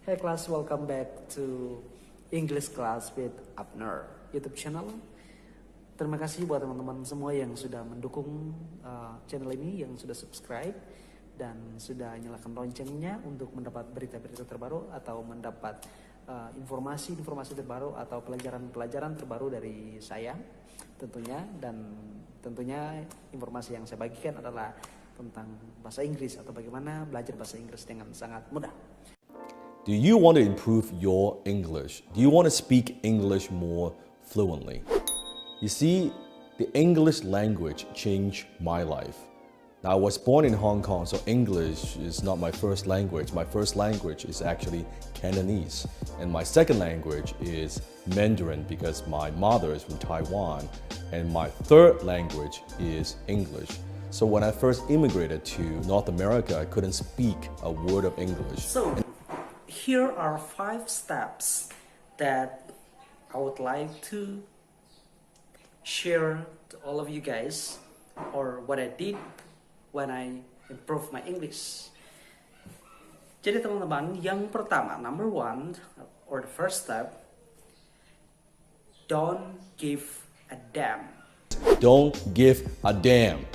Hey class, welcome back to English Class with Abner YouTube channel. Terima kasih buat teman-teman semua yang sudah mendukung channel ini, yang sudah subscribe dan sudah nyalakan loncengnya untuk mendapat berita-berita terbaru atau mendapat informasi-informasi terbaru atau pelajaran-pelajaran terbaru dari saya tentunya. Dan tentunya informasi yang saya bagikan adalah tentang bahasa Inggris atau bagaimana belajar bahasa Inggris dengan sangat mudah. Do you want to improve your English? Do you want to speak English more fluently? You see, the English language changed my life. Now, I was born in Hong Kong, so English is not my first language. My first language is actually Cantonese. And my second language is Mandarin because my mother is from Taiwan. And my third language is English. So when I first immigrated to North America, I couldn't speak a word of English. So, here are 5 steps that I would like to share to all of you guys, or what I did when I improved my English. Jadi teman-teman, yang pertama, number 1 or the first step, don't give a damn. Don't give a damn.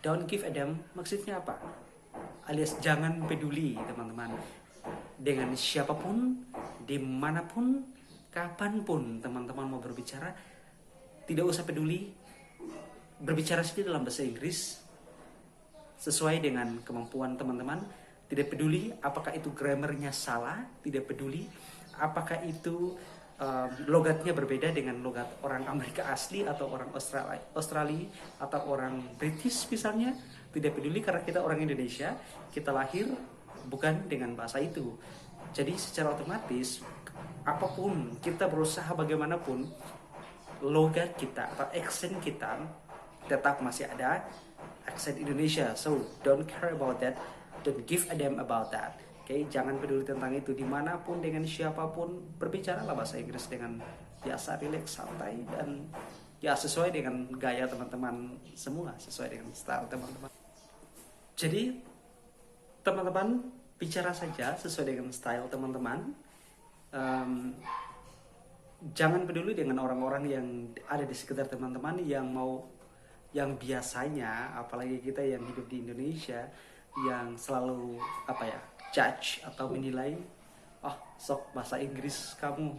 Don't give a damn maksudnya apa? Alias jangan peduli teman-teman dengan siapapun, dimanapun, kapanpun teman-teman mau berbicara, tidak usah peduli. Berbicara saja dalam bahasa Inggris sesuai dengan kemampuan teman-teman. Tidak peduli apakah itu grammarnya salah, tidak peduli apakah itu logatnya berbeda dengan logat orang Amerika asli atau orang Australia atau orang British misalnya. Tidak peduli karena kita orang Indonesia, kita lahir bukan dengan bahasa itu. Jadi secara otomatis apapun kita berusaha bagaimanapun, logat kita atau aksen kita tetap masih ada aksen Indonesia. So don't care about that, don't give a damn about that. Oke, jangan peduli tentang itu. Dimanapun, dengan siapapun, berbicaralah bahasa Inggris dengan biasa, rileks, santai, dan ya sesuai dengan gaya teman-teman semua, sesuai dengan style teman-teman. Jadi teman-teman bicara saja sesuai dengan style teman-teman. Jangan peduli dengan orang-orang yang ada di sekitar teman-teman yang biasanya, apalagi kita yang hidup di Indonesia, yang selalu judge atau menilai, sok bahasa Inggris kamu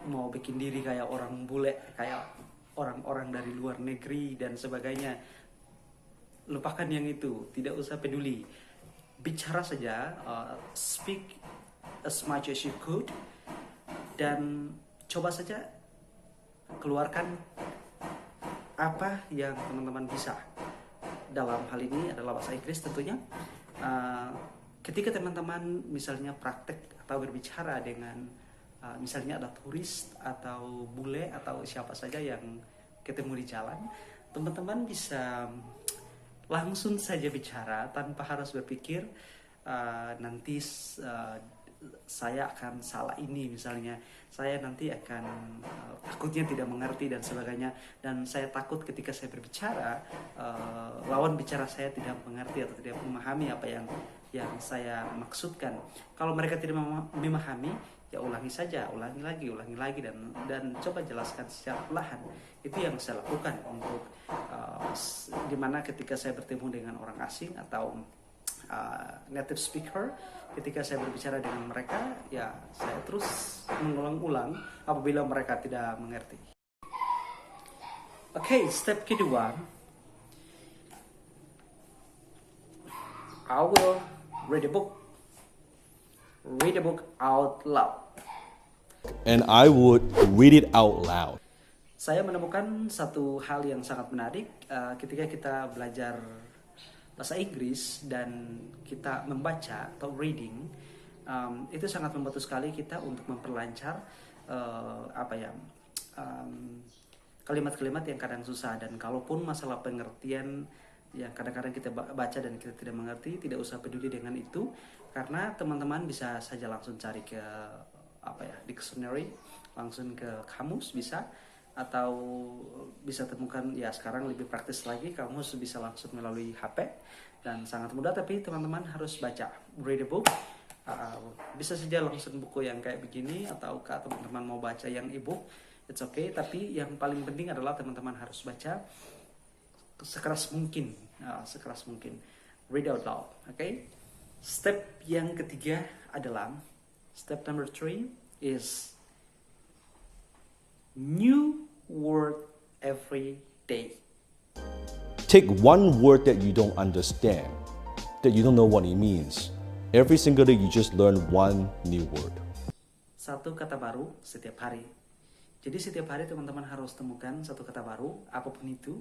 mau bikin diri kayak orang bule, kayak orang-orang dari luar negeri dan sebagainya. Lupakan yang itu, tidak usah peduli. Bicara saja, speak as much as you could, dan coba saja keluarkan apa yang teman-teman bisa. Dalam hal ini adalah bahasa Inggris tentunya. Ketika teman-teman misalnya praktek atau berbicara dengan misalnya ada turis atau bule atau siapa saja yang ketemu di jalan, teman-teman bisa langsung saja bicara tanpa harus berpikir nanti saya akan salah ini misalnya, saya nanti akan takutnya tidak mengerti dan sebagainya, dan saya takut ketika saya berbicara lawan bicara saya tidak mengerti atau tidak memahami apa yang saya maksudkan. Kalau mereka tidak memahami, ya ulangi saja, ulangi lagi dan coba jelaskan secara perlahan. Itu yang saya lakukan untuk dimana ketika saya bertemu dengan orang asing atau native speaker, ketika saya berbicara dengan mereka, ya saya terus mengulang-ulang apabila mereka tidak mengerti. Oke, step kedua, I will read a book. Read a book out loud. And I would read it out loud. Saya menemukan satu hal yang sangat menarik ketika kita belajar bahasa Inggris dan kita membaca atau reading, itu sangat membantu sekali kita untuk memperlancar kalimat-kalimat yang kadang susah. Dan kalaupun masalah pengertian yang kadang-kadang kita baca dan kita tidak mengerti, tidak usah peduli dengan itu, karena teman-teman bisa saja langsung cari ke dictionary, langsung ke kamus bisa, atau bisa temukan, ya sekarang lebih praktis lagi, kamus bisa langsung melalui HP dan sangat mudah. Tapi teman-teman harus baca, read a book, Bisa saja langsung buku yang kayak begini, atau teman-teman mau baca yang ebook, it's okay. Tapi yang paling penting adalah teman-teman harus baca sekeras mungkin, sekeras mungkin. Read out loud, okay? Step yang ketiga adalah step number 3 is new word every day. Take one word that you don't understand, that you don't know what it means. Every single day you just learn one new word. Satu kata baru setiap hari. Jadi setiap hari teman-teman harus temukan satu kata baru, apapun itu,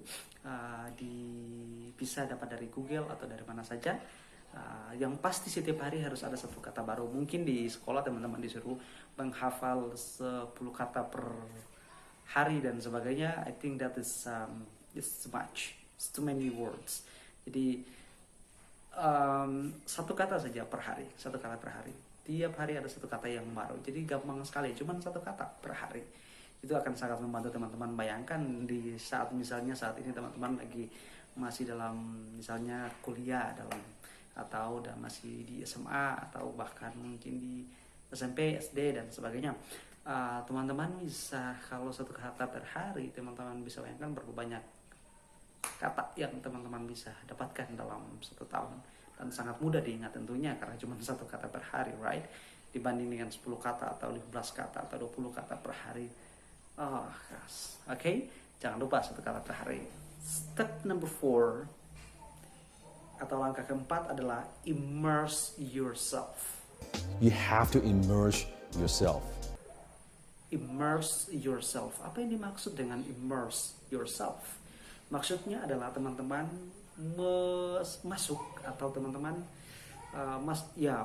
bisa dapat dari Google atau dari mana saja. Yang pasti setiap hari harus ada satu kata baru. Mungkin di sekolah teman-teman disuruh menghafal 10 kata per hari dan sebagainya. I think that is too much. It's too many words. Jadi satu kata saja per hari, satu kata per hari. Tiap hari ada satu kata yang baru. Jadi gampang sekali, cuman satu kata per hari. Itu akan sangat membantu teman-teman. Bayangkan di saat misalnya saat ini teman-teman lagi masih dalam misalnya kuliah atau masih di SMA atau bahkan mungkin di SMP, SD dan sebagainya. Teman-teman bisa, kalau satu kata per hari, teman-teman bisa bayangkan berapa banyak kata yang teman-teman bisa dapatkan dalam 1 tahun. Dan sangat mudah diingat tentunya karena cuma satu kata per hari, right? Dibanding dengan 10 kata atau 15 kata atau 20 kata per hari. Okay? Jangan lupa satu kata per hari. Step number 4 atau langkah keempat adalah immerse yourself. You have to immerse yourself. Immerse yourself. Apa yang dimaksud dengan immerse yourself? Maksudnya adalah teman-teman masuk atau teman-teman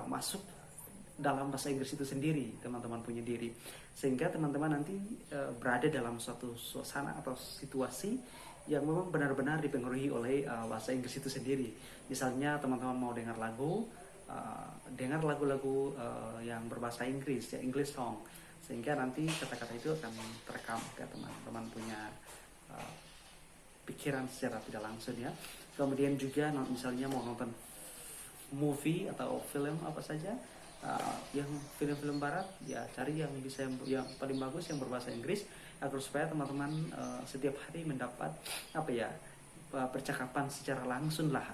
masuk dalam bahasa Inggris itu sendiri, teman-teman punya diri, sehingga teman-teman nanti berada dalam suatu suasana atau situasi yang memang benar-benar dipengaruhi oleh bahasa Inggris itu sendiri. Misalnya teman-teman mau dengar lagu-lagu yang berbahasa Inggris, ya English song, sehingga nanti kata-kata itu akan terekam ke teman-teman punya pikiran secara tidak langsung ya. Kemudian juga misalnya mau nonton movie atau film apa saja, yang film-film barat, ya cari yang paling bagus yang berbahasa Inggris agar supaya teman-teman setiap hari mendapat percakapan secara langsung lah.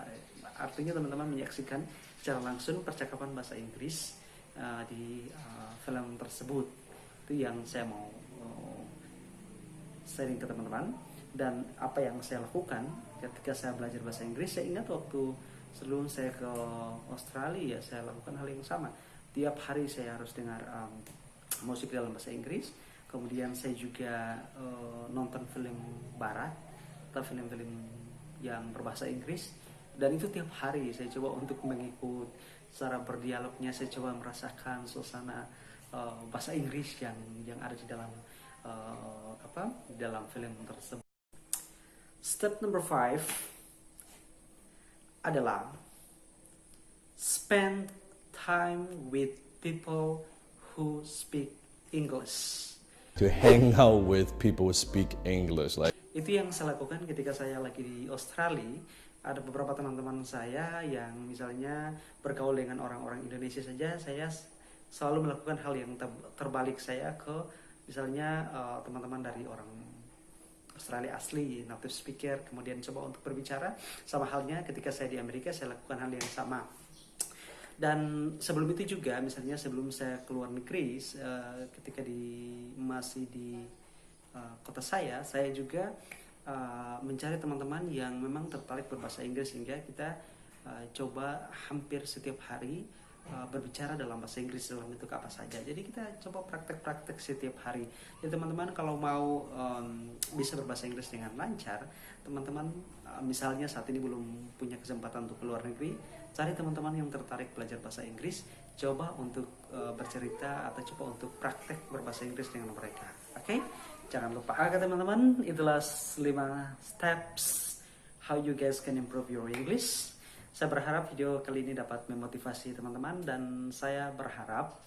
Artinya teman-teman menyaksikan secara langsung percakapan bahasa Inggris di film tersebut. Itu yang saya mau sharing ke teman-teman. Dan apa yang saya lakukan ketika saya belajar bahasa Inggris, saya ingat waktu sebelum saya ke Australia, saya lakukan hal yang sama. Tiap hari saya harus dengar musik dalam bahasa Inggris. Kemudian saya juga nonton film barat atau film-film yang berbahasa Inggris. Dan itu tiap hari saya coba untuk mengikut cara berdialognya. Saya coba merasakan suasana bahasa Inggris yang ada di dalam film tersebut. Step number 5 adalah spend time with people who speak English. To hang out with people who speak English. Itu yang saya lakukan ketika saya lagi di Australia. Ada beberapa teman-teman saya yang misalnya bergaul dengan orang-orang Indonesia saja, saya selalu melakukan hal yang terbalik. Saya ke misalnya teman-teman dari orang Australia asli, native speaker, kemudian coba untuk berbicara. Sama halnya ketika saya di Amerika, saya lakukan hal yang sama. Dan sebelum itu juga, misalnya sebelum saya keluar negeri, ketika masih di kota saya juga mencari teman-teman yang memang tertarik berbahasa Inggris, sehingga kita coba hampir setiap hari berbicara dalam bahasa Inggris dalam bentuk apa saja. Jadi kita coba praktek-praktek setiap hari. Jadi teman-teman kalau mau bisa berbahasa Inggris dengan lancar, teman-teman misalnya saat ini belum punya kesempatan untuk keluar negeri, cari teman-teman yang tertarik belajar bahasa Inggris, coba untuk bercerita atau coba untuk praktek berbahasa Inggris dengan mereka. Oke? Jangan lupa. Oke teman-teman, itulah 5 steps how you guys can improve your English. Saya berharap video kali ini dapat memotivasi teman-teman, dan saya berharap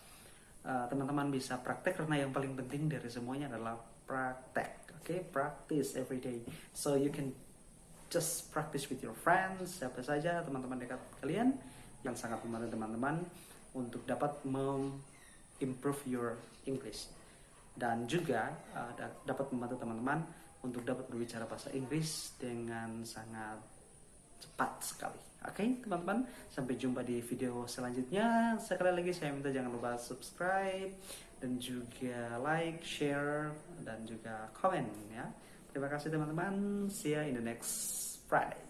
teman-teman bisa praktek, karena yang paling penting dari semuanya adalah praktek. Okay? Practice every day. So you can just practice with your friends, siapa saja teman-teman dekat kalian, yang sangat membantu teman-teman untuk dapat improve your English, dan juga dapat membantu teman-teman untuk dapat berbicara bahasa Inggris dengan sangat cepat sekali. Oke, teman-teman, sampai jumpa di video selanjutnya. Sekali lagi saya minta jangan lupa subscribe dan juga like, share, dan juga komen ya. Terima kasih teman-teman. See you in the next Friday.